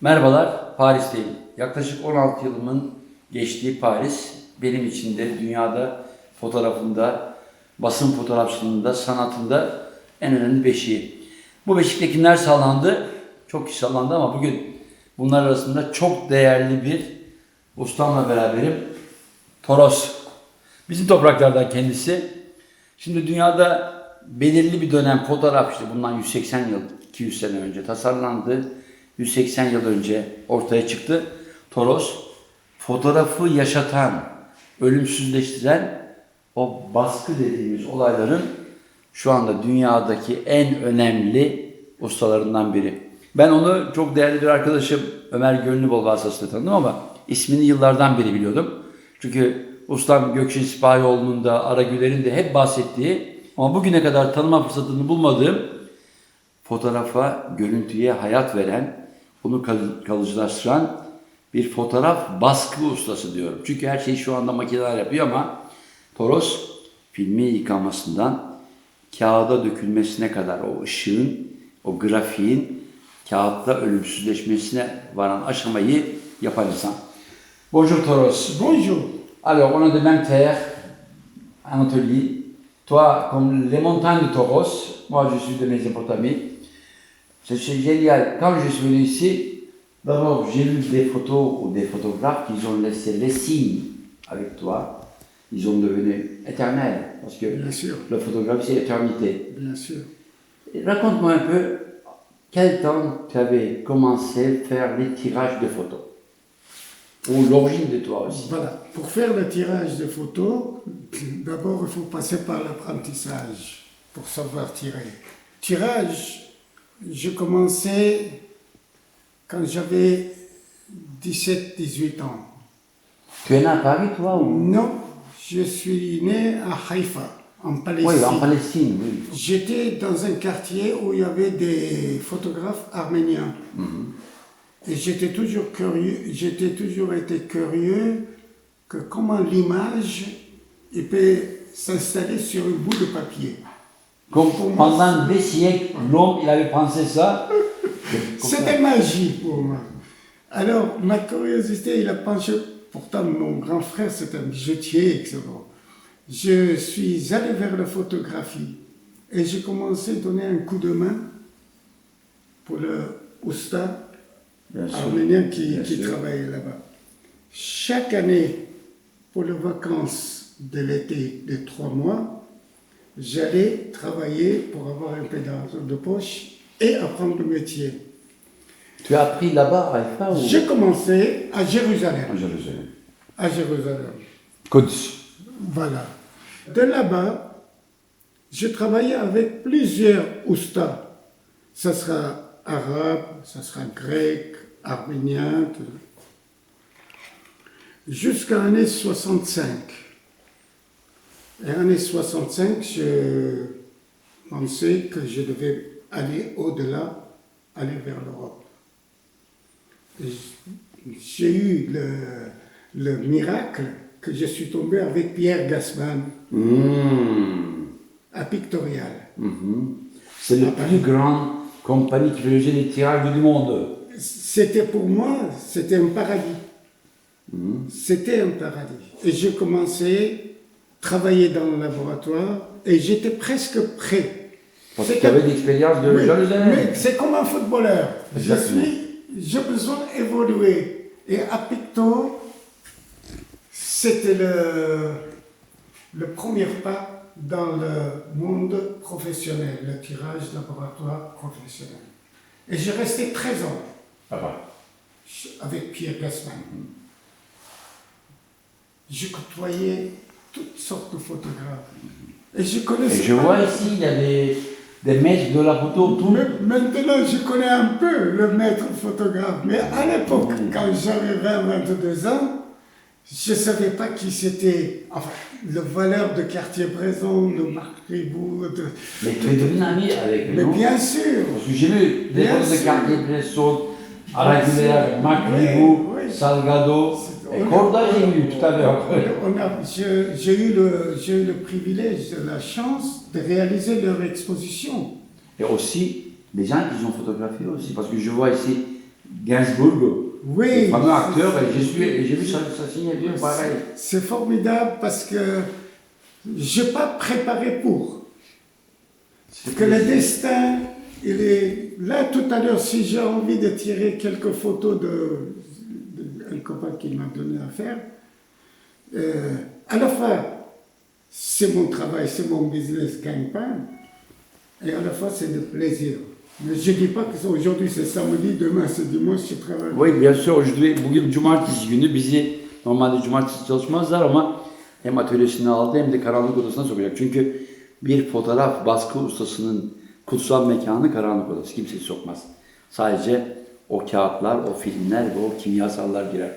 Merhabalar, Paris'teyim. Yaklaşık 16 yılımın geçtiği Paris, benim için de dünyada fotoğrafında, basın fotoğrafçılığında, sanatında en önemli beşiği. Bu beşikte kimler sağlandı? Çok kişi sağlandı ama bugün bunlar arasında çok değerli bir ustamla beraberim. Toros. Bizim topraklardan kendisi. Şimdi dünyada belirli bir dönem fotoğraf işte bundan 180 yıl, 200 sene önce tasarlandı. 180 yıl önce ortaya çıktı. Toros, fotoğrafı yaşatan, ölümsüzleştiren o baskı dediğimiz olayların şu anda dünyadaki en önemli ustalarından biri. Ben onu çok değerli bir arkadaşım Ömer Gönlübol vasıtasıyla tanıdım ama ismini yıllardan beri biliyordum. Çünkü ustam Gökşin Sipahioğlu'nun da Ara Güler'in de hep bahsettiği ama bugüne kadar tanıma fırsatını bulmadığım fotoğrafa, görüntüye hayat veren, bunu kalıcılaştıran bir fotoğraf baskı ustası diyorum. Çünkü her şeyi şu anda makineler yapıyor ama Toros filmi yıkamasından kağıda dökülmesine kadar o ışığın, o grafiğin kağıtta ölümsüzleşmesine varan aşamayı yapan insan. Bonjour Toros. Bonjour. Alors, on a de même terre, Anatolie. Toi, comme les montagnes de Toros, moi je suis de Mésopotamie. C'est génial. Quand je suis venu ici, d'abord j'ai vu des photos ou des photographes qui ont laissé les signes avec toi. Ils ont devenu éternels parce que Bien sûr. la photographie c'est éternité. Bien sûr. Raconte-moi un peu, quel temps tu avais commencé à faire les tirages de photos? Ou l'origine de toi aussi. Voilà. Pour faire le tirage de photos, d'abord il faut passer par l'apprentissage pour savoir tirer. Tirage, j'ai commencé quand j'avais 17-18 ans. Tu es né à Paris toi ou? Non, je suis né à Haïfa, en Palestine. Oui, en Palestine, oui. J'étais dans un quartier où il y avait des photographes arméniens. Et j'étais toujours été curieux que comment l'image il peut s'installer sur un bout de papier. Comme pendant des siècles, l'homme, il avait pensé ça. C'était magie pour moi. Alors, ma curiosité, il a penché. Pourtant, mon grand frère, c'est un bijoutier, etc. Je suis allé vers la photographie et j'ai commencé à donner un coup de main pour le Ousta arménien qui travaillait là-bas. Chaque année, pour les vacances de l'été de 3 mois, j'allais travailler pour avoir un peu d'argent de poche et apprendre le métier. Tu as appris là-bas à Haïfa ou? J'ai commencé à Jérusalem. À Jérusalem. À Jérusalem. Quds. Voilà. De là-bas, je travaillais avec plusieurs oustas. Ça sera arabe, ça sera grec, arménien, tout. Jusqu'à l'année 65. Et l'année 65, je pensais que je devais aller au-delà, aller vers l'Europe. J'ai eu le miracle que je suis tombé avec Pierre Gassman à Pictorial. C'est la plus grande compagnie qui faisait les tirages du monde. C'était pour moi, c'était un paradis. C'était un paradis. Et j'ai commencé à travailler dans le laboratoire et j'étais presque prêt. Parce que tu avais l'expérience de Jérusalem. Mais c'est comme un footballeur. J'ai besoin d'évoluer. Et à Picto, c'était le premier pas dans le monde professionnel, le tirage laboratoire professionnel. Et j'ai resté 13 ans avec Pierre Gassman. Je côtoyais toutes sortes de photographes. Et je connaissais. Et je vois ici, il y a des maîtres de la photo, tout. Maintenant, je connais un peu le maître photographe. Mais à l'époque, quand j'avais 22 ans, je ne savais pas qui c'était. Enfin, le valeur de Cartier-Bresson, de Marc Ribot. Mais tu es devenu ami avec lui. Mais bien sûr. Parce que j'ai vu des photos de Cartier-Bresson, Ara Güler, Marc Ribot, Salgado. Et Corda, j'ai vu tout à l'heure. J'ai eu le privilège, la chance de réaliser leur exposition. Et aussi, des gens qui ont photographié aussi. Parce que je vois ici Gainsbourg, Oui. fameux acteur, et j'ai vu sa signature pareil. C'est formidable parce que je n'ai pas préparé pour. Parce que le destin, il est là tout à l'heure. Si j'ai envie de tirer quelques photos d'un copain qui m'a donné à faire, à la fois, c'est mon travail, c'est mon business gagne-pain, et à la fois, c'est de plaisir. Mais je ne dis pas que aujourd'hui c'est samedi, demain c'est dimanche, je travaille. Oui, bien sûr, bugün cumartesi günü bizi normalde cumartesi çalışmazlar ama hem atölyesine aldı hem de karanlık odasına sokacak. Çünkü bir fotoğraf baskı ustasının kutsal mekanı karanlık odası. Kimse sokmaz. Sadece o kağıtlar, o filmler ve o kimyasallar girer.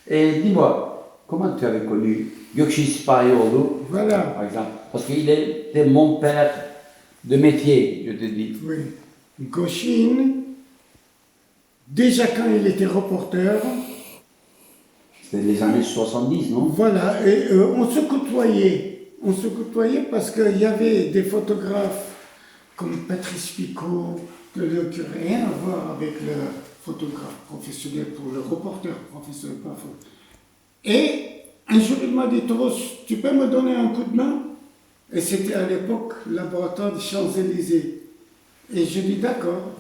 Dis-moi, comment tu avais connu Gökşin Sipahioğlu, Voilà. par exemple? Parce qu'il était mon père de métier, je te dis. Oui. Goshin, déjà quand il était reporter, C'était les années 70, non? voilà, et on se côtoyait. On se côtoyait parce qu'il y avait des photographes comme Patrice Picot, qui n'ont rien à voir avec le photographe professionnel pour le reporter professionnel. Et un jour, il m'a dit, Toros, tu peux me donner un coup de main? Et c'était à l'époque le laboratoire des Champs-Élysées. Et je dis d'accord.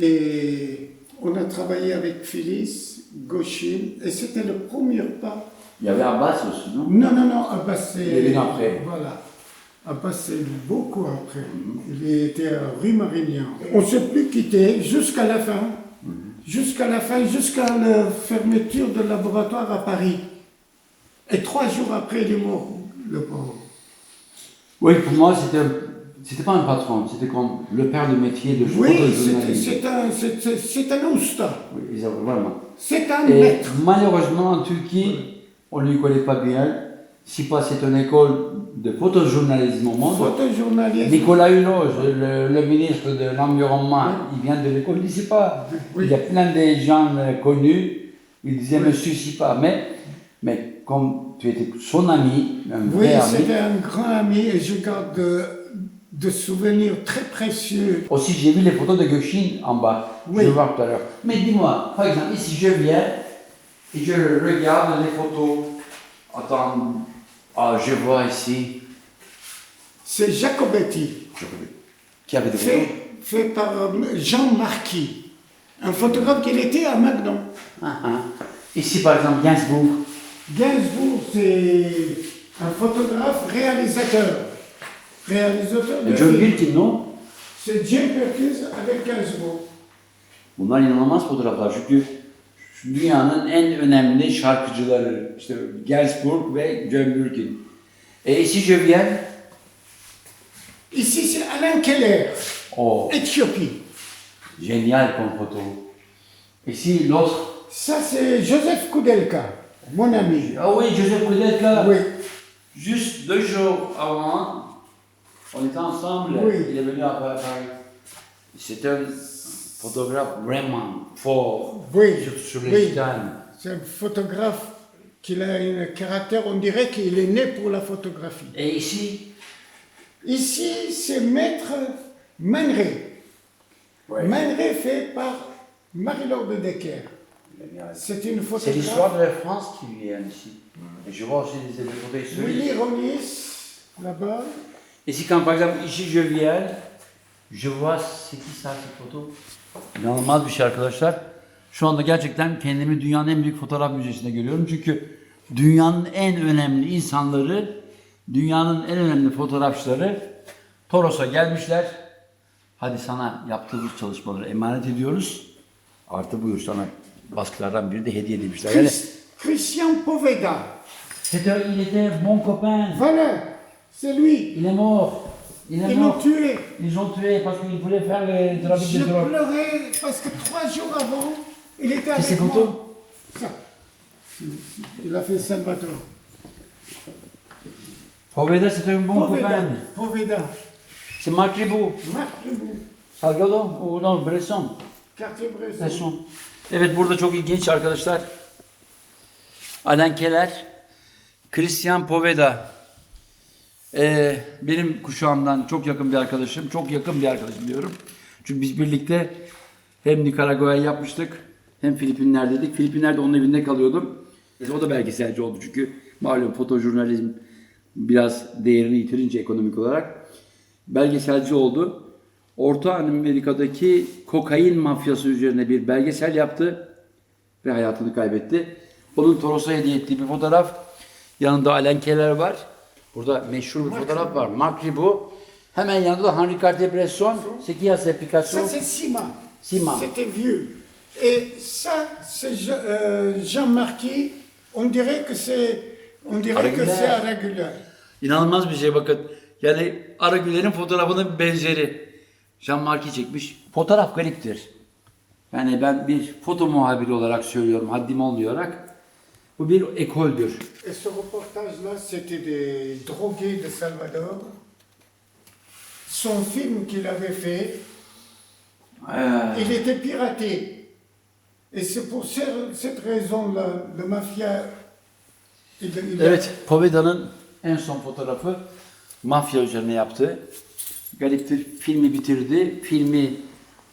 Et on a travaillé avec Phyllis, Goshin, et c'était le premier pas. Il y avait Abbas aussi, non? Non, Abbas c'est... Il est venu après. Voilà. Abbas c'est beaucoup après. Il était à rue Marignan. On ne s'est plus quitté jusqu'à la fin. Jusqu'à la fin, jusqu'à la fermeture du laboratoire à Paris. Et 3 jours après, il est mort, le pauvre. Oui, pour moi, c'était pas un patron, c'était comme le père de métier de Oui, photojournaliste. c'est un ousta. Oui, vraiment. C'est un Et maître. malheureusement, en Turquie, on ne lui connaît pas bien. SIPA, c'est une école de photojournalisme au monde. Photojournaliste. Nicolas Hulot, le ministre de l'Environnement, il vient de l'école de SIPA. Oui. Il y a plein de gens connus. Il disait Monsieur SIPA. Mais comme tu étais son ami, un Oui, vrai ami. c'était un grand ami et je garde de souvenirs très précieux. Aussi, j'ai vu les photos de Gökşin en bas. Oui. Je vais voir tout à l'heure. Mais dis-moi, par exemple, ici je viens et je regarde les photos. Attends, je vois ici. C'est Jacobetti, Qui avait des photos? fait par Jean Marquis, un photographe qui était à Magnon. Ici, par exemple, Gainsbourg. Gainsbourg, c'est un photographe réalisateur. Réalisateur de John films. Gilkin, non? C'est Jim Perkins avec Gainsbourg. Bunlar inanılmaz fotoğraflar çünkü dünyanın en önemli şarkıcıları işte Gainsbourg ve John Gilkin. Et ici je viens. Ici, c'est Alain Keller, Oh, Éthiopie. génial comme photo. Ici l'autre. Ça, c'est Joseph Koudelka, mon ami. Ah oui, Joseph Koudelka. Oui. Juste 2 jours avant, on était ensemble, Oui. il est venu à Paris. C'est un photographe vraiment fort Oui. sur les Oui. gitanes. C'est un photographe qui a un caractère, on dirait qu'il est né pour la photographie. Et ici, Ici, c'est Maître Man Ray. ouais. Man Ray fait par Marie-Laure de Decker. C'est une C'est photographe. l'histoire de la France qui vient ici. Et je vois aussi des photos historiques. Willy Ronis, là-bas. Ici, quand par exemple, ici je viens, je vois, c'est qui ça, cette photo? İnanılmaz bir şey arkadaşlar. Şu anda gerçekten kendimi dünyanın en büyük fotoğraf müzesinde görüyorum. Çünkü dünyanın en önemli insanları, dünyanın en önemli fotoğrafçıları Toros'a gelmişler. Hadi sana yaptığımız çalışmaları emanet ediyoruz. Artı buyur sana baskılardan biri de hediye demişler. Yani, Christian Poveda. il était mon copain. Voilà, c'est lui. Il est mort. Il est Ils l'ont mort. tué. Ils ont tué parce qu'ils voulaient faire le trafic Je de drogue. pleurais parce que 3 jours avant, il était avec ces moi. photos? Ça. Il a fait Salvatore. Poveda, c'était un bon Poveda. copain. Poveda. C'est Marc Ribot. Marc Ribot. Salgado ou non, Bresson. Quartier Bresson. Bresson. Evet, burada çok ilginç arkadaşlar. Alain Keller, Christian Poveda. Benim kuşağımdan çok yakın bir arkadaşım. Çok yakın bir arkadaşım diyorum. Çünkü biz birlikte Hem Nikaragua'ya yapmıştık, hem Filipinler'deydik. Filipinler'de onun evinde kalıyordum. O da belgeselci oldu çünkü malum fotojurnalizm biraz değerini yitirince ekonomik olarak belgeselci oldu. Orta Amerika'daki kokain mafyası üzerine bir belgesel yaptı ve hayatını kaybetti. Onun Toros'a hediye ettiği bir fotoğraf. Yanında Alain Keller var. Burada meşhur bir fotoğraf var. Marc Ribot. Hemen yanında da Henri Cartier-Bresson. C'est qui a ces Picasso? Ça, c'est Sima. Sima. C'était vieux. Et ça, c'est Jean Marquis. On dirait que c'est Araguler. İnanılmaz bir şey bakın. Yani Aragüler'in fotoğrafının benzeri. Jean Marquis çekmiş. Fotoğraf gariptir. Yani ben bir foto muhabiri olarak söylüyorum, haddim olmayarak. Bu bir ekoldür. Et ce reportage-là, c'était des drogués de Salvador. Son film qu'il avait fait, il était piraté. Et c'est pour cette raison-là, le mafia... Evet, Poveda'nın en son fotoğrafı mafya üzerine yaptı. Gariptir, filmi bitirdi. Filmi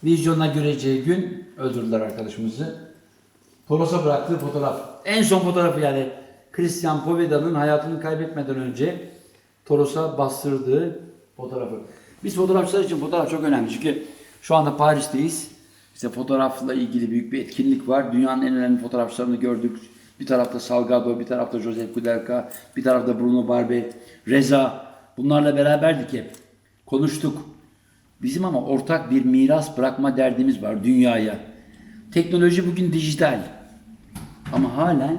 vizyona göreceği gün öldürdüler arkadaşımızı. Toros'a bıraktığı fotoğraf. En son fotoğrafı yani Christian Poveda'nın hayatını kaybetmeden önce Toros'a bastırdığı fotoğrafı. Biz fotoğrafçılar için fotoğraf çok önemli çünkü şu anda Paris'teyiz. İşte fotoğrafla ilgili büyük bir etkinlik var. Dünyanın en önemli fotoğrafçılarını gördük. Bir tarafta Salgado, bir tarafta Joseph Kudelka, bir tarafta Bruno Barbet, Reza. Bunlarla beraberdik hep. Konuştuk. Bizim ama ortak bir miras bırakma derdimiz var dünyaya. Teknoloji bugün dijital. Ama halen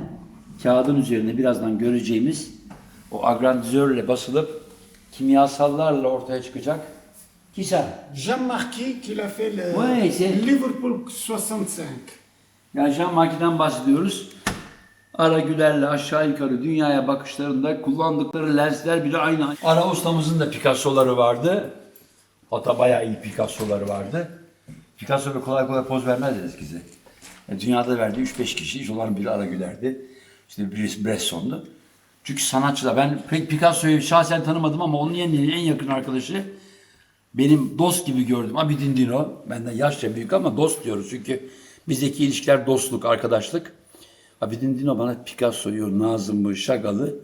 kağıdın üzerinde birazdan göreceğimiz o agrandizörle basılıp kimyasallarla ortaya çıkacak kişa. Jean Marquis, qui a fait le Ouais, c'est- Liverpool 65. Yani Jean Marquis'den bahsediyoruz. Aragülerle aşağı yukarı dünyaya bakışlarında kullandıkları lensler bile aynı. Ara ustamızın da Picasso'ları vardı. Hatta bayağı iyi Picasso'ları vardı. Picasso kolay kolay poz vermez eskisi. Dünyada verdiği 3-5 kişi, onların biri Aragüler'di. İşte birisi Bresson'du. Çünkü sanatçılar, ben pek Picasso'yu şahsen tanımadım ama onun en yakın arkadaşı benim dost gibi gördüm. Abidin Dino, benden yaşça büyük ama dost diyoruz çünkü bizdeki ilişkiler dostluk, arkadaşlık. Abidin Dino bana Picasso'yu, Nazım'ı, Chagall'ı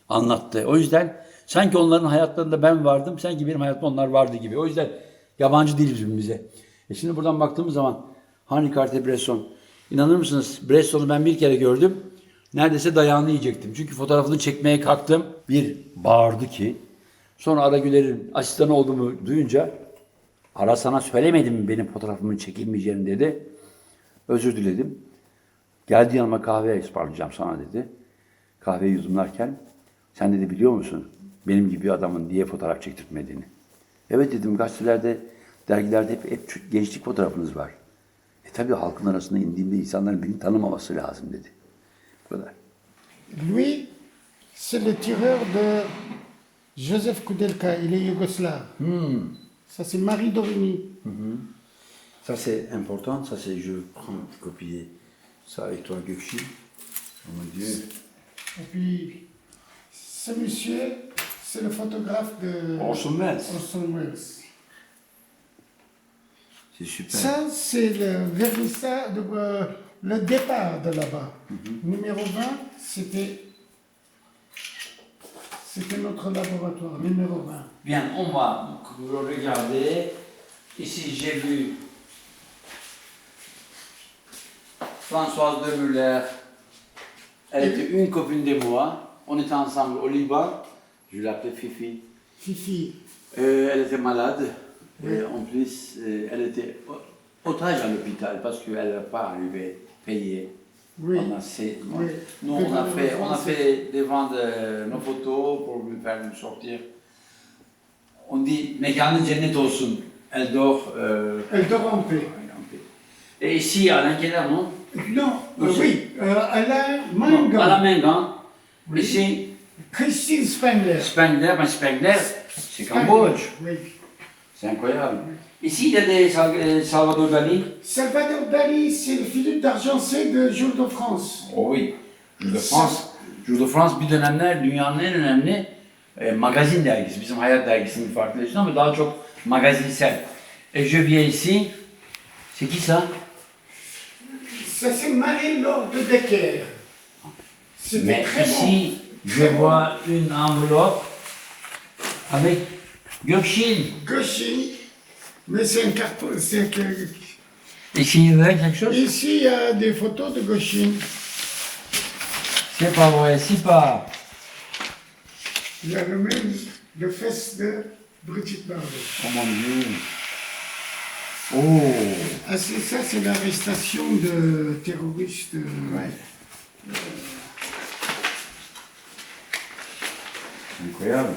anlattı. O yüzden sanki onların hayatlarında ben vardım, sanki benim hayatımda onlar vardı gibi. O yüzden yabancı değiliz birbirimize. Şimdi buradan baktığımız zaman Henri Cartier-Bresson, inanır mısınız? Bresson'u ben bir kere gördüm. Neredeyse dayağını yiyecektim. Çünkü fotoğrafını çekmeye kalktım. Bir bağırdı ki, sonra Aragüler'in asistanı olduğumu duyunca, Ara sana söylemedim mi benim fotoğrafımın çekilmeyeceğini dedi. Özür diledim. Geldi yanıma, kahve ısmarlayacağım sana dedi. Kahveyi yudumlarken, sen dedi biliyor musun benim gibi adamın diye fotoğraf çektirtmediğini. Evet dedim, gazetelerde, dergilerde hep gençlik fotoğrafınız var. Tabii halkın arasında indiğimde insanların beni tanımaması lazım dedi. Bu kadar. Lui, c'est le tireur de Joseph Kudelka, il est yougoslave. Ça, c'est Marie Dorini. Ça c'est important, ça c'est je prends copier ça avec toi Gökşin. Oh mon Dieu. Et puis, ce monsieur, c'est le photographe de Orson Welles. Orson Welles. C'est super. Ça, c'est le vernissage, le départ de là-bas. Numéro 20, c'était notre laboratoire, numéro 20. Bien, on va regarder. Ici j'ai vu Françoise de Muller. Elle était une copine de moi. On était ensemble au Liban. Je l'appelais Fifi. Fifi. Elle était malade. Et en plus, elle était otage à l'hôpital parce qu'elle n'a pas arrivé à payer. Oui. Oui. Nous, on a fait des ventes nos photos pour lui faire sortir. On dit, mekanı cennet olsun. Elle dort. Elle dort en paix. Et ici, Alain Keller, non? Non, oui, Alain Non, Mangan. Alain Mengan. Oui. Ici, Christine Spengler. Spengler, mais Spengler, c'est Cambodge. Oui. C'est incroyable. Ici, il y a des Salvador Dali. Salvador Dali, c'est le Philippe d'Argencé de Jour de France. Oh oui, Jour de France. Jour de France bir dönemler dünyanın en önemli magazin dergisi. Bizim Hayat dergisinin farklı ama daha çok magazinsel. Et je viens ici. C'est qui ça? Ça c'est Marie-Laure de Decker. C'était Mais très bon. ici, je vois une enveloppe avec Gökçin. Gauchin, mais c'est un carton. Ici, il y a quelque chose? Ici, il y a des photos de Gauchin. C'est pas vrai, c'est pas. Il y a le même de fesses de Brigitte Bardot. Oh mon Dieu. Oh. Ah, ça, c'est l'arrestation de terroristes. Incroyable.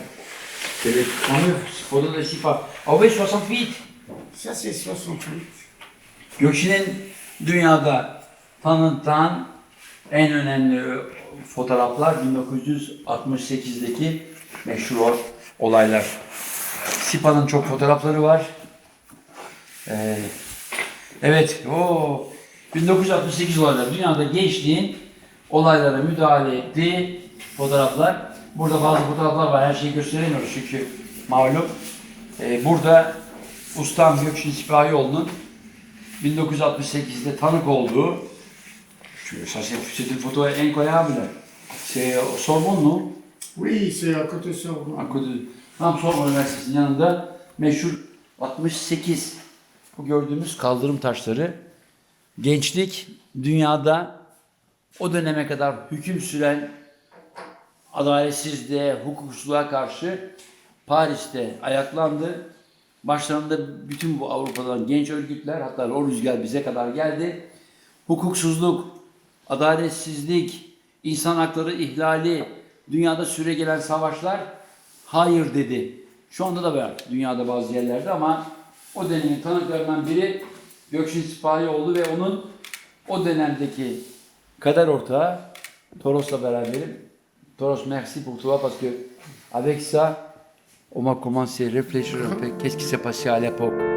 C'est les fameux photos de Sipa. Oh oui, 68. Ça, c'est 68. Gökçen'in dünyada tanıtan en önemli fotoğraflar 1968'deki meşhur olaylar. Sipa'nın çok fotoğrafları var. Evet, o 1968 olayları dünyada gençliğin olaylara müdahale ettiği fotoğraflar. Burada bazı fotoğraflar var, her şeyi gösteremiyoruz çünkü malum. Burada ustam Gökçin Sipahioğlu'nun 1968'de tanık olduğu, ça c'est une photo incroyable. C'est au Sorbonne, non? Oui, c'est à côté de Sorbonne. À côté, tam Sorbonne Üniversitesi'nin yanında meşhur 68. Bu gördüğümüz kaldırım taşları. Gençlik dünyada o döneme kadar hüküm süren adaletsizliğe, hukuksuzluğa karşı Paris'te ayaklandı. Başlarında bütün bu Avrupa'dan genç örgütler, hatta o rüzgar bize kadar geldi. Hukuksuzluk, adaletsizlik, insan hakları ihlali, dünyada süregelen savaşlar hayır dedi. Şu anda da var dünyada bazı yerlerde ama o dönemin tanıklarından biri Gökçin Sipahioğlu ve onun o dönemdeki kader ortağı Toros'la beraberim. Toros, merci pour toi parce que avec ça, on m'a commencé à réfléchir un peu qu'est-ce qui s'est passé à l'époque.